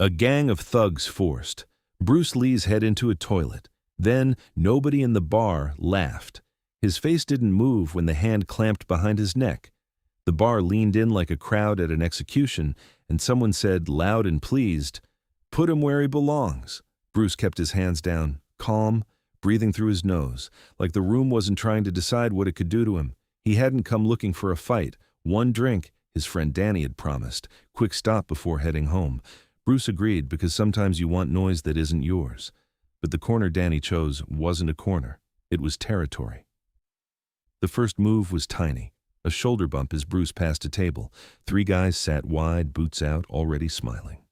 A gang of thugs forced Bruce Lee's head into a toilet. Then nobody in the bar laughed. His face didn't move when the hand clamped behind his neck. The bar leaned in like a crowd at an execution, and someone said, loud and pleased, "Put him where he belongs." Bruce kept his hands down, calm, breathing through his nose, like the room wasn't trying to decide what it could do to him. He hadn't come looking for a fight. One drink, his friend Danny had promised. Quick stop before heading home. Bruce agreed, because sometimes you want noise that isn't yours. But the corner Danny chose wasn't a corner. It was territory. The first move was tiny. A shoulder bump as Bruce passed a table. 3 guys sat wide, boots out, already smiling.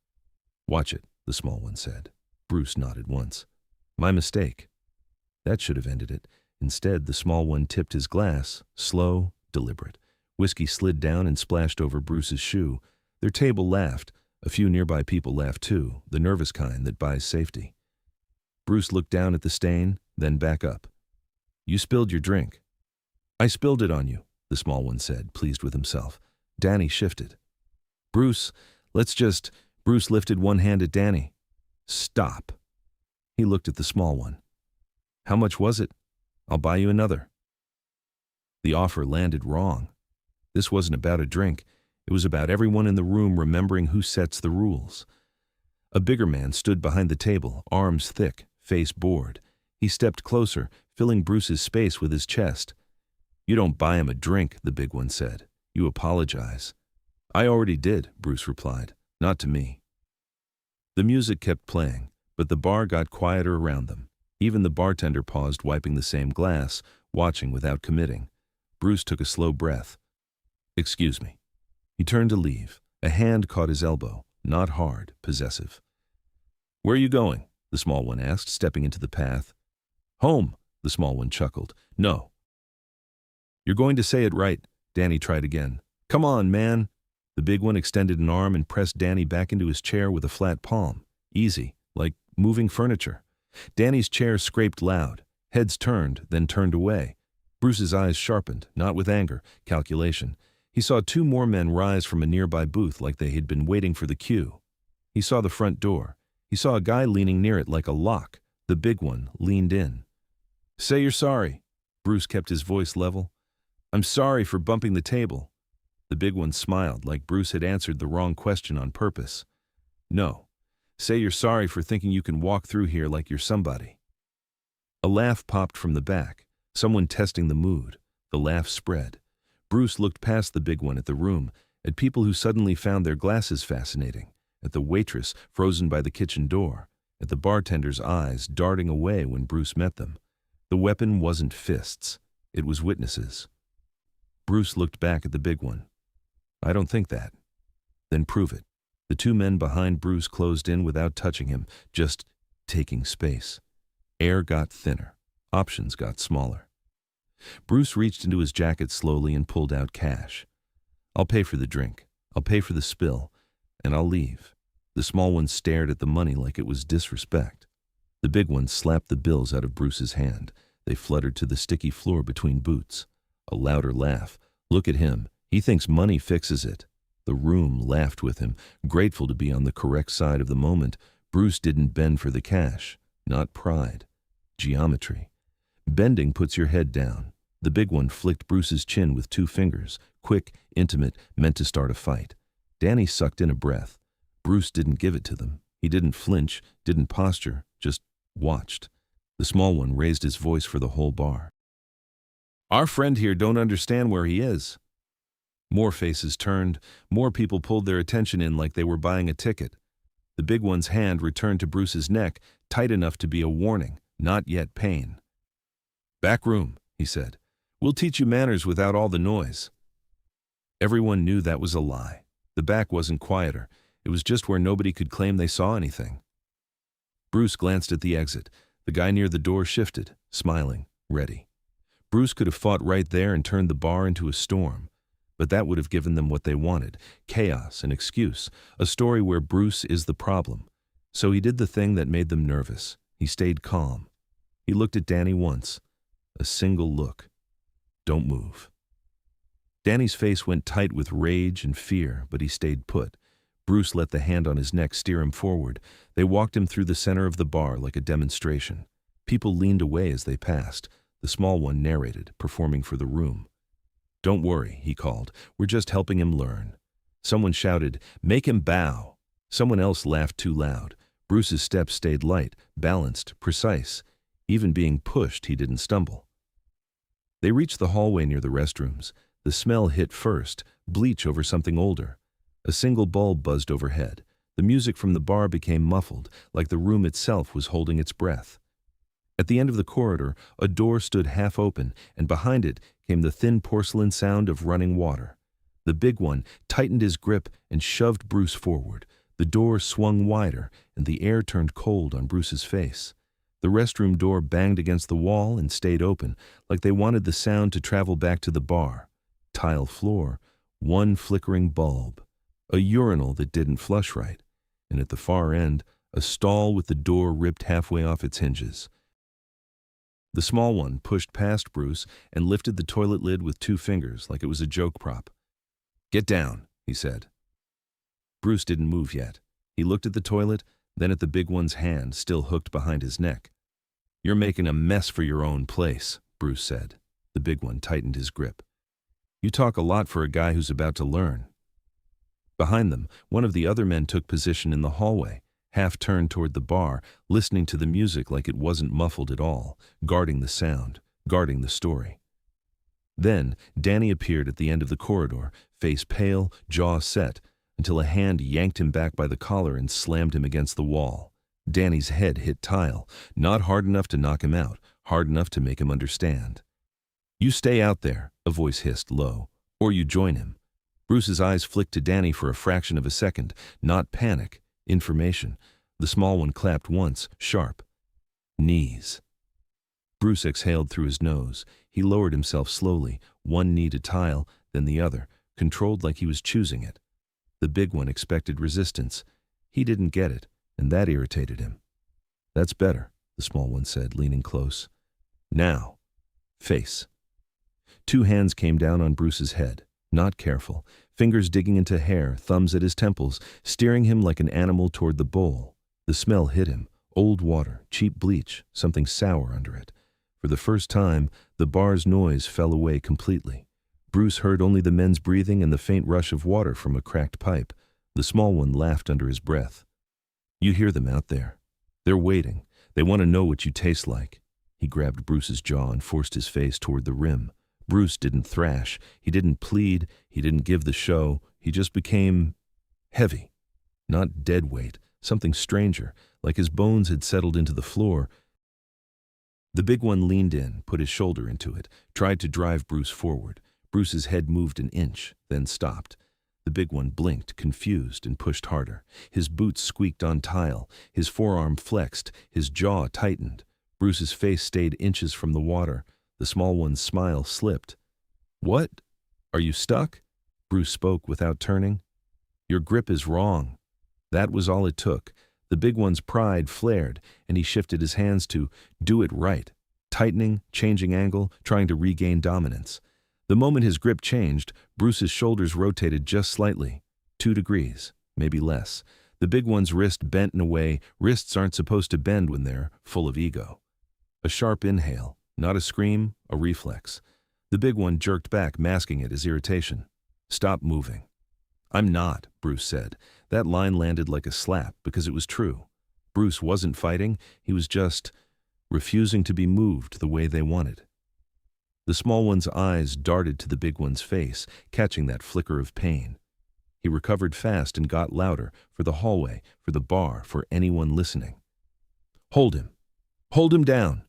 "Watch it," the small one said. Bruce nodded once. "My mistake." That should have ended it. Instead, the small one tipped his glass, slow, deliberate. Whiskey slid down and splashed over Bruce's shoe. Their table laughed. A few nearby people laughed too, the nervous kind that buys safety. Bruce looked down at the stain, then back up. "You spilled your drink." "I spilled it on you," the small one said, pleased with himself. Danny shifted. "Bruce, let's just—" Bruce lifted one hand at Danny. "Stop." He looked at the small one. "How much was it? I'll buy you another." The offer landed wrong. This wasn't about a drink. It was about everyone in the room remembering who sets the rules. A bigger man stood behind the table, arms thick, face bored. He stepped closer, filling Bruce's space with his chest. "You don't buy him a drink," the big one said. "You apologize." "I already did," Bruce replied. "Not to me." The music kept playing, but the bar got quieter around them. Even the bartender paused, wiping the same glass, watching without committing. Bruce took a slow breath. "Excuse me." He turned to leave. A hand caught his elbow, not hard, possessive. "Where are you going?" the small one asked, stepping into the path. "Home," the small one chuckled. "No." "You're going to say it right," Danny tried again. "Come on, man." The big one extended an arm and pressed Danny back into his chair with a flat palm. Easy, like moving furniture. Danny's chair scraped loud. Heads turned, then turned away. Bruce's eyes sharpened, not with anger, calculation. He saw 2 more men rise from a nearby booth like they had been waiting for the cue. He saw the front door. He saw a guy leaning near it like a lock. The big one leaned in. "Say you're sorry." Bruce kept his voice level. "I'm sorry for bumping the table." The big one smiled, like Bruce had answered the wrong question on purpose. "No. Say you're sorry for thinking you can walk through here like you're somebody." A laugh popped from the back, someone testing the mood. The laugh spread. Bruce looked past the big one at the room, at people who suddenly found their glasses fascinating, at the waitress frozen by the kitchen door, at the bartender's eyes darting away when Bruce met them. The weapon wasn't fists. It was witnesses. Bruce looked back at the big one. "I don't think that." "Then prove it." The 2 men behind Bruce closed in without touching him, just taking space. Air got thinner. Options got smaller. Bruce reached into his jacket slowly and pulled out cash. "I'll pay for the drink. I'll pay for the spill. And I'll leave." The small one stared at the money like it was disrespect. The big one slapped the bills out of Bruce's hand. They fluttered to the sticky floor between boots. A louder laugh. "Look at him. He thinks money fixes it." The room laughed with him, grateful to be on the correct side of the moment. Bruce didn't bend for the cash. Not pride. Geometry. Bending puts your head down. The big one flicked Bruce's chin with 2 fingers. Quick, intimate, meant to start a fight. Danny sucked in a breath. Bruce didn't give it to them. He didn't flinch, didn't posture, just watched. The small one raised his voice for the whole bar. "Our friend here don't understand where he is." More faces turned. More people pulled their attention in like they were buying a ticket. The big one's hand returned to Bruce's neck, tight enough to be a warning, not yet pain. "Back room," he said. "We'll teach you manners without all the noise." Everyone knew that was a lie. The back wasn't quieter. It was just where nobody could claim they saw anything. Bruce glanced at the exit. The guy near the door shifted, smiling, ready. Bruce could have fought right there and turned the bar into a storm. But that would have given them what they wanted, chaos, an excuse, a story where Bruce is the problem. So he did the thing that made them nervous. He stayed calm. He looked at Danny once. A single look. "Don't move." Danny's face went tight with rage and fear, but he stayed put. Bruce let the hand on his neck steer him forward. They walked him through the center of the bar like a demonstration. People leaned away as they passed. The small one narrated, performing for the room. "Don't worry," he called. "We're just helping him learn." Someone shouted, "Make him bow." Someone else laughed too loud. Bruce's steps stayed light, balanced, precise. Even being pushed, he didn't stumble. They reached the hallway near the restrooms. The smell hit first, bleach over something older. A single bulb buzzed overhead. The music from the bar became muffled, like the room itself was holding its breath. At the end of the corridor, a door stood half open, and behind it came the thin porcelain sound of running water. The big one tightened his grip and shoved Bruce forward. The door swung wider, and the air turned cold on Bruce's face. The restroom door banged against the wall and stayed open, like they wanted the sound to travel back to the bar. Tile floor, one flickering bulb. A urinal that didn't flush right, and at the far end, a stall with the door ripped halfway off its hinges. The small one pushed past Bruce and lifted the toilet lid with 2 fingers like it was a joke prop. "Get down," he said. Bruce didn't move yet. He looked at the toilet, then at the big one's hand still hooked behind his neck. "You're making a mess for your own place," Bruce said. The big one tightened his grip. "You talk a lot for a guy who's about to learn." Behind them, one of the other men took position in the hallway, half turned toward the bar, listening to the music like it wasn't muffled at all, guarding the sound, guarding the story. Then Danny appeared at the end of the corridor, face pale, jaw set, until a hand yanked him back by the collar and slammed him against the wall. Danny's head hit tile, not hard enough to knock him out, hard enough to make him understand. "You stay out there," a voice hissed low, "or you join him." Bruce's eyes flicked to Danny for a fraction of a second, not panic, information. The small one clapped once, sharp. "Knees." Bruce exhaled through his nose. He lowered himself slowly, one knee to tile, then the other, controlled like he was choosing it. The big one expected resistance. He didn't get it, and that irritated him. "That's better," the small one said, leaning close. "Now, face." 2 hands came down on Bruce's head. Not careful, fingers digging into hair, thumbs at his temples, steering him like an animal toward the bowl. The smell hit him, old water, cheap bleach, something sour under it. For the first time, the bar's noise fell away completely. Bruce heard only the men's breathing and the faint rush of water from a cracked pipe. The small one laughed under his breath. "You hear them out there. They're waiting. They want to know what you taste like." He grabbed Bruce's jaw and forced his face toward the rim. Bruce didn't thrash, he didn't plead, he didn't give the show, he just became heavy. Not dead weight, something stranger, like his bones had settled into the floor. The big one leaned in, put his shoulder into it, tried to drive Bruce forward. Bruce's head moved an inch, then stopped. The big one blinked, confused, and pushed harder. His boots squeaked on tile, his forearm flexed, his jaw tightened. Bruce's face stayed inches from the water. The small one's smile slipped. "What? Are you stuck?" Bruce spoke without turning. "Your grip is wrong." That was all it took. The big one's pride flared, and he shifted his hands to do it right, tightening, changing angle, trying to regain dominance. The moment his grip changed, Bruce's shoulders rotated just slightly, 2 degrees, maybe less. The big one's wrist bent in a way wrists aren't supposed to bend when they're full of ego. A sharp inhale. Not a scream, a reflex. The big one jerked back, masking it as irritation. "Stop moving." "I'm not," Bruce said. That line landed like a slap because it was true. Bruce wasn't fighting, he was just refusing to be moved the way they wanted. The small one's eyes darted to the big one's face, catching that flicker of pain. He recovered fast and got louder, for the hallway, for the bar, for anyone listening. "Hold him. Hold him down."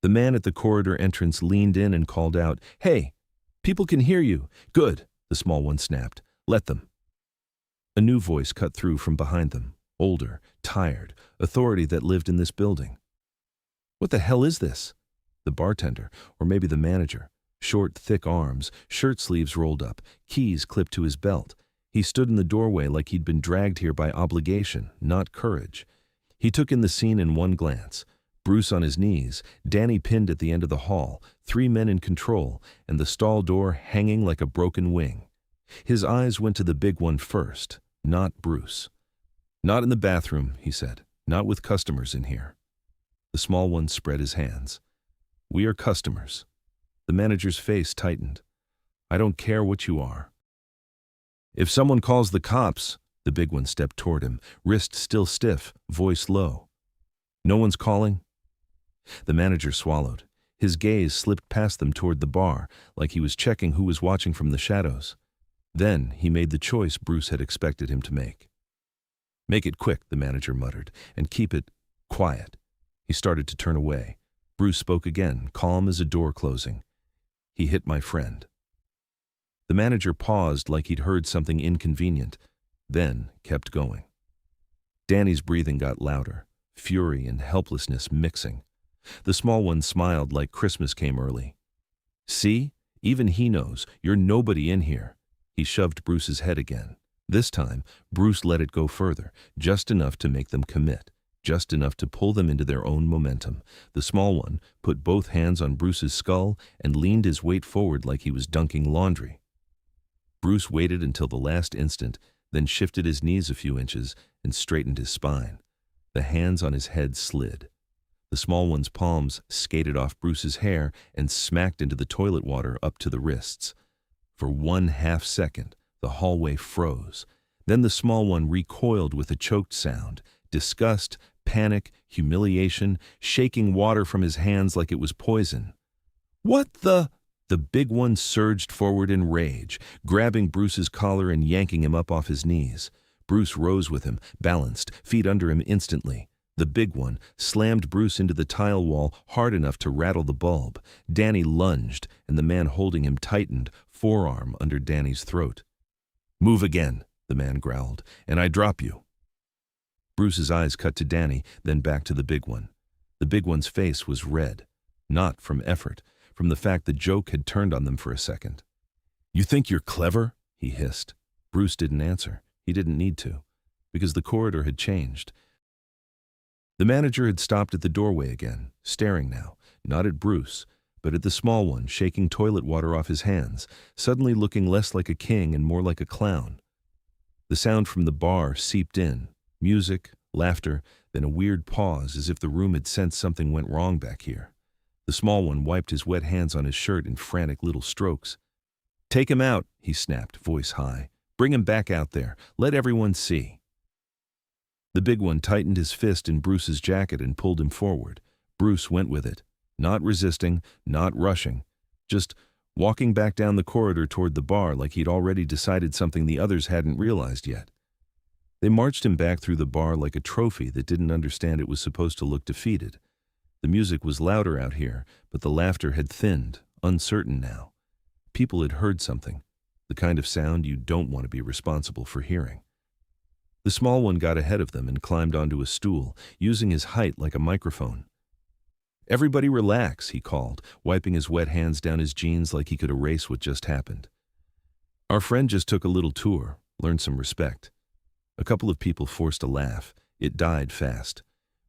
The man at the corridor entrance leaned in and called out, "Hey, people can hear you." "Good," the small one snapped. "Let them." A new voice cut through from behind them, older, tired, authority that lived in this building. "What the hell is this?" The bartender, or maybe the manager. Short, thick arms, shirt sleeves rolled up, keys clipped to his belt. He stood in the doorway like he'd been dragged here by obligation, not courage. He took in the scene in one glance. Bruce on his knees, Danny pinned at the end of the hall, 3 men in control, and the stall door hanging like a broken wing. His eyes went to the big one first. not Bruce. "Not in the bathroom," he said. "Not with customers in here." The small one spread his hands. "We are customers." The manager's face tightened. "I don't care what you are." "If someone calls the cops," the big one stepped toward him, wrist still stiff, voice low. "No one's calling?" The manager swallowed. His gaze slipped past them toward the bar, like he was checking who was watching from the shadows. Then he made the choice Bruce had expected him to make. "Make it quick," the manager muttered, "and keep it quiet." He started to turn away. Bruce spoke again, calm as a door closing. "He hit my friend." The manager paused like he'd heard something inconvenient, then kept going. Danny's breathing got louder, fury and helplessness mixing. The small one smiled like Christmas came early. "See? Even he knows. You're nobody in here." He shoved Bruce's head again. This time, Bruce let it go further, just enough to make them commit, just enough to pull them into their own momentum. The small one put both hands on Bruce's skull and leaned his weight forward like he was dunking laundry. Bruce waited until the last instant, then shifted his knees a few inches and straightened his spine. The hands on his head slid. The small one's palms skated off Bruce's hair and smacked into the toilet water up to the wrists. For 1/2 second, the hallway froze. Then the small one recoiled with a choked sound. Disgust, panic, humiliation, shaking water from his hands like it was poison. "What the?" The big one surged forward in rage, grabbing Bruce's collar and yanking him up off his knees. Bruce rose with him, balanced, feet under him instantly. The big one slammed Bruce into the tile wall hard enough to rattle the bulb. Danny lunged, and the man holding him tightened, forearm under Danny's throat. "Move again," the man growled, "and I drop you." Bruce's eyes cut to Danny, then back to the big one. The big one's face was red, not from effort, from the fact the joke had turned on them for a second. "You think you're clever?" he hissed. Bruce didn't answer. He didn't need to, because the corridor had changed. The manager had stopped at the doorway again, staring now, not at Bruce, but at the small one shaking toilet water off his hands, suddenly looking less like a king and more like a clown. The sound from the bar seeped in, music, laughter, then a weird pause as if the room had sensed something went wrong back here. The small one wiped his wet hands on his shirt in frantic little strokes. "Take him out," he snapped, voice high. "Bring him back out there. Let everyone see." The big one tightened his fist in Bruce's jacket and pulled him forward. Bruce went with it, not resisting, not rushing, just walking back down the corridor toward the bar like he'd already decided something the others hadn't realized yet. They marched him back through the bar like a trophy that didn't understand it was supposed to look defeated. The music was louder out here, but the laughter had thinned, uncertain now. People had heard something, the kind of sound you don't want to be responsible for hearing. The small one got ahead of them and climbed onto a stool, using his height like a microphone. "Everybody relax," he called, wiping his wet hands down his jeans like he could erase what just happened. "Our friend just took a little tour, learned some respect." A couple of people forced a laugh. It died fast.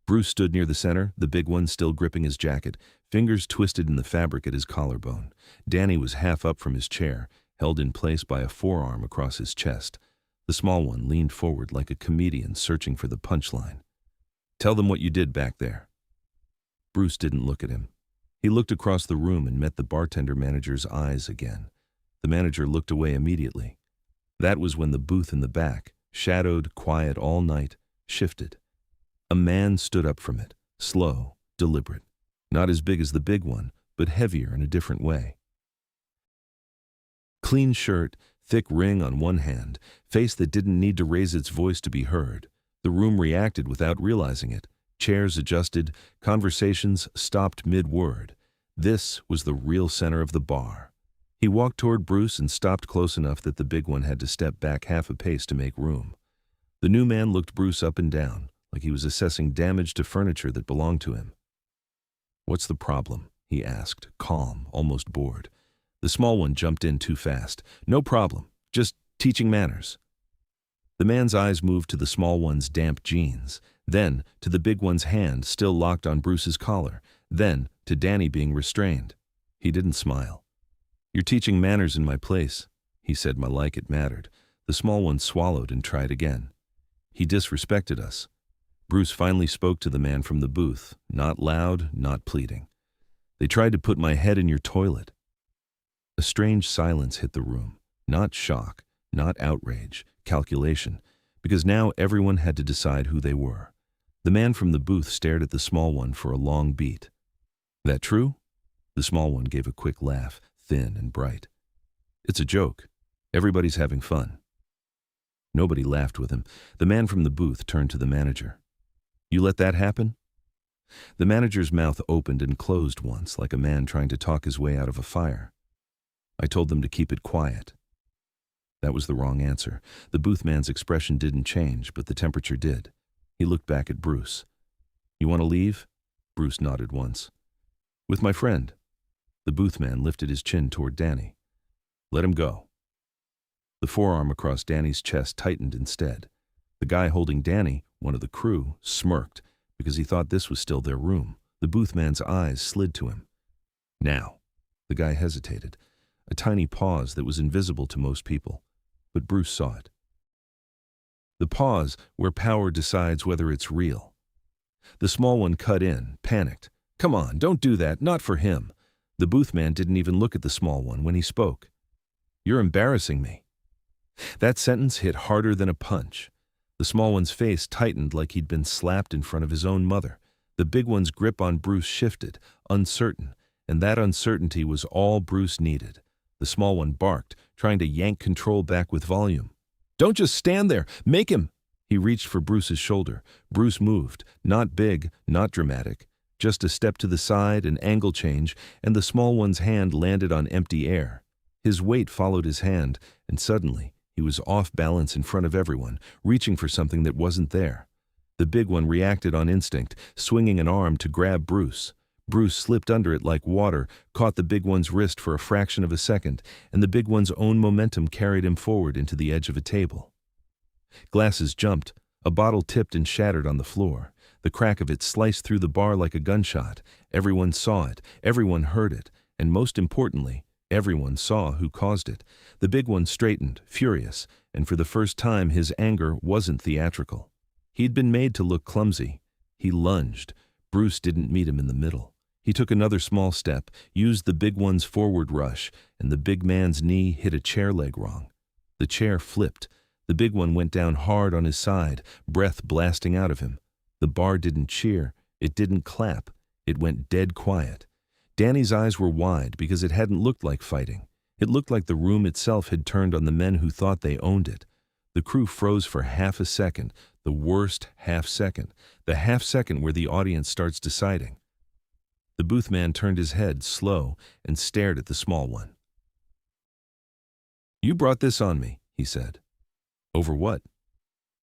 Bruce stood near the center, the big one still gripping his jacket, fingers twisted in the fabric at his collarbone. Danny was half up from his chair, held in place by a forearm across his chest. The small one leaned forward like a comedian searching for the punchline. "Tell them what you did back there." Bruce didn't look at him. He looked across the room and met the bartender manager's eyes again. The manager looked away immediately. That was when the booth in the back, shadowed, quiet all night, shifted. A man stood up from it, slow, deliberate, not as big as the big one, but heavier in a different way. Clean shirt, thick ring on one hand, face that didn't need to raise its voice to be heard. The room reacted without realizing it. Chairs adjusted, conversations stopped mid-word. This was the real center of the bar. He walked toward Bruce and stopped close enough that the big one had to step back half a pace to make room. The new man looked Bruce up and down, like he was assessing damage to furniture that belonged to him. "What's the problem?" he asked, calm, almost bored. The small one jumped in too fast. "No problem, just teaching manners." The man's eyes moved to the small one's damp jeans, then to the big one's hand still locked on Bruce's collar, then to Danny being restrained. He didn't smile. "You're teaching manners in my place," he said like it mattered. The small one swallowed and tried again. He disrespected us. Bruce finally spoke to the man from the booth, not loud, not pleading. "They tried to put my head in your toilet." A strange silence hit the room. Not shock, not outrage, calculation, because now everyone had to decide who they were. The man from the booth stared at the small one for a long beat. "That true?" The small one gave a quick laugh, thin and bright. "It's a joke. Everybody's having fun." Nobody laughed with him. The man from the booth turned to the manager. "You let that happen?" The manager's mouth opened and closed once, like a man trying to talk his way out of a fire. "I told them to keep it quiet." That was the wrong answer. The booth man's expression didn't change, but the temperature did. He looked back at Bruce. "You want to leave?" Bruce nodded once. "With my friend." The booth man lifted his chin toward Danny. "Let him go." The forearm across Danny's chest tightened instead. The guy holding Danny, one of the crew, smirked because he thought this was still their room. The booth man's eyes slid to him. "Now." The guy hesitated. A tiny pause that was invisible to most people, but Bruce saw it. The pause where power decides whether it's real. The small one cut in, panicked. "Come on, don't do that, not for him." The booth man didn't even look at the small one when he spoke. "You're embarrassing me." That sentence hit harder than a punch. The small one's face tightened like he'd been slapped in front of his own mother. The big one's grip on Bruce shifted, uncertain, and that uncertainty was all Bruce needed. The small one barked, trying to yank control back with volume. "Don't just stand there! Make him!" He reached for Bruce's shoulder. Bruce moved, not big, not dramatic. Just a step to the side, an angle change, and the small one's hand landed on empty air. His weight followed his hand, and suddenly, he was off balance in front of everyone, reaching for something that wasn't there. The big one reacted on instinct, swinging an arm to grab Bruce. Bruce slipped under it like water, caught the big one's wrist for a fraction of a second, and the big one's own momentum carried him forward into the edge of a table. Glasses jumped. A bottle tipped and shattered on the floor. The crack of it sliced through the bar like a gunshot. Everyone saw it. Everyone heard it. And most importantly, everyone saw who caused it. The big one straightened, furious, and for the first time his anger wasn't theatrical. He'd been made to look clumsy. He lunged. Bruce didn't meet him in the middle. He took another small step, used the big one's forward rush, and the big man's knee hit a chair leg wrong. The chair flipped. The big one went down hard on his side, breath blasting out of him. The bar didn't cheer. It didn't clap. It went dead quiet. Danny's eyes were wide because it hadn't looked like fighting. It looked like the room itself had turned on the men who thought they owned it. The crew froze for half a second, the worst half second, the half second where the audience starts deciding. The booth man turned his head, slow, and stared at the small one. "You brought this on me," he said. "Over what?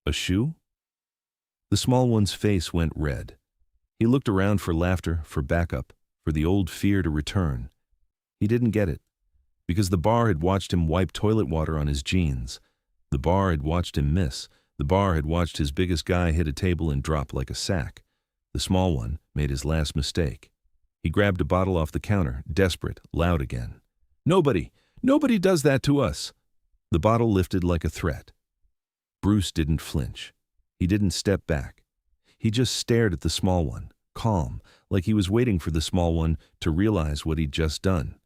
A shoe?" The small one's face went red. He looked around for laughter, for backup, for the old fear to return. He didn't get it, because the bar had watched him wipe toilet water on his jeans. The bar had watched him miss. The bar had watched his biggest guy hit a table and drop like a sack. The small one made his last mistake. He grabbed a bottle off the counter, desperate, loud again. Nobody does that to us." The bottle lifted like a threat. Bruce didn't flinch. He didn't step back. He just stared at the small one, calm, like he was waiting for the small one to realize what he'd just done.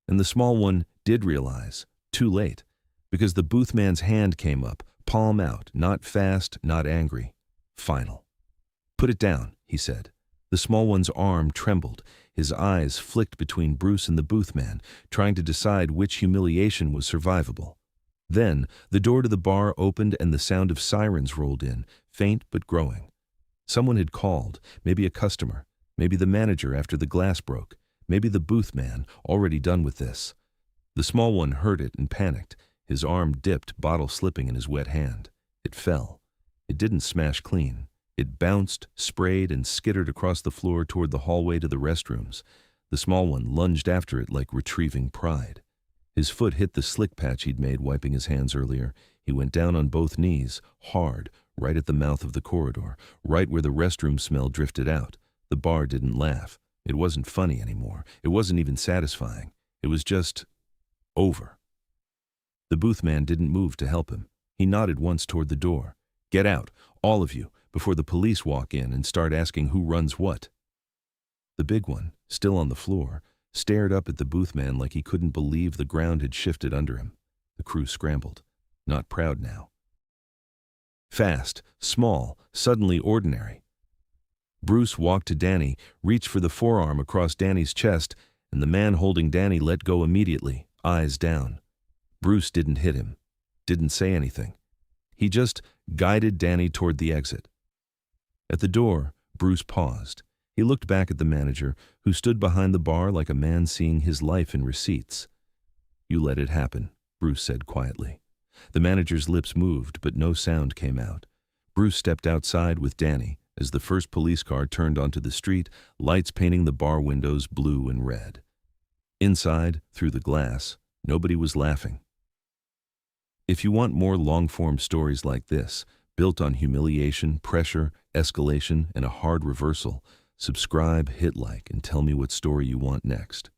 And the small one did realize, too late, because the booth man's hand came up, palm out, not fast, not angry. Final. "Put it down," he said. The small one's arm trembled. His eyes flicked between Bruce and the booth man, trying to decide which humiliation was survivable. Then, the door to the bar opened and the sound of sirens rolled in, faint but growing. Someone had called, maybe a customer, maybe the manager after the glass broke, maybe the booth man, already done with this. The small one heard it and panicked. His arm dipped, bottle slipping in his wet hand. It fell. It didn't smash clean. It bounced, sprayed, and skittered across the floor toward the hallway to the restrooms. The small one lunged after it like retrieving pride. His foot hit the slick patch he'd made wiping his hands earlier. He went down on both knees, hard, right at the mouth of the corridor, right where the restroom smell drifted out. The bar didn't laugh. It wasn't funny anymore. It wasn't even satisfying. It was just over. The booth man didn't move to help him. He nodded once toward the door. "Get out, all of you, before the police walk in and start asking who runs what." The big one, still on the floor, stared up at the booth man like he couldn't believe the ground had shifted under him. The crew scrambled, not proud now. Fast, small, suddenly ordinary. Bruce walked to Danny, reached for the forearm across Danny's chest, and the man holding Danny let go immediately, eyes down. Bruce didn't hit him, didn't say anything. He just guided Danny toward the exit. At the door, Bruce paused. He looked back at the manager, who stood behind the bar like a man seeing his life in receipts. "You let it happen," Bruce said quietly. The manager's lips moved, but no sound came out. Bruce stepped outside with Danny as the first police car turned onto the street, lights painting the bar windows blue and red. Inside, through the glass, nobody was laughing. If you want more long-form stories like this, built on humiliation, pressure, escalation, and a hard reversal, subscribe, hit like, and tell me what story you want next.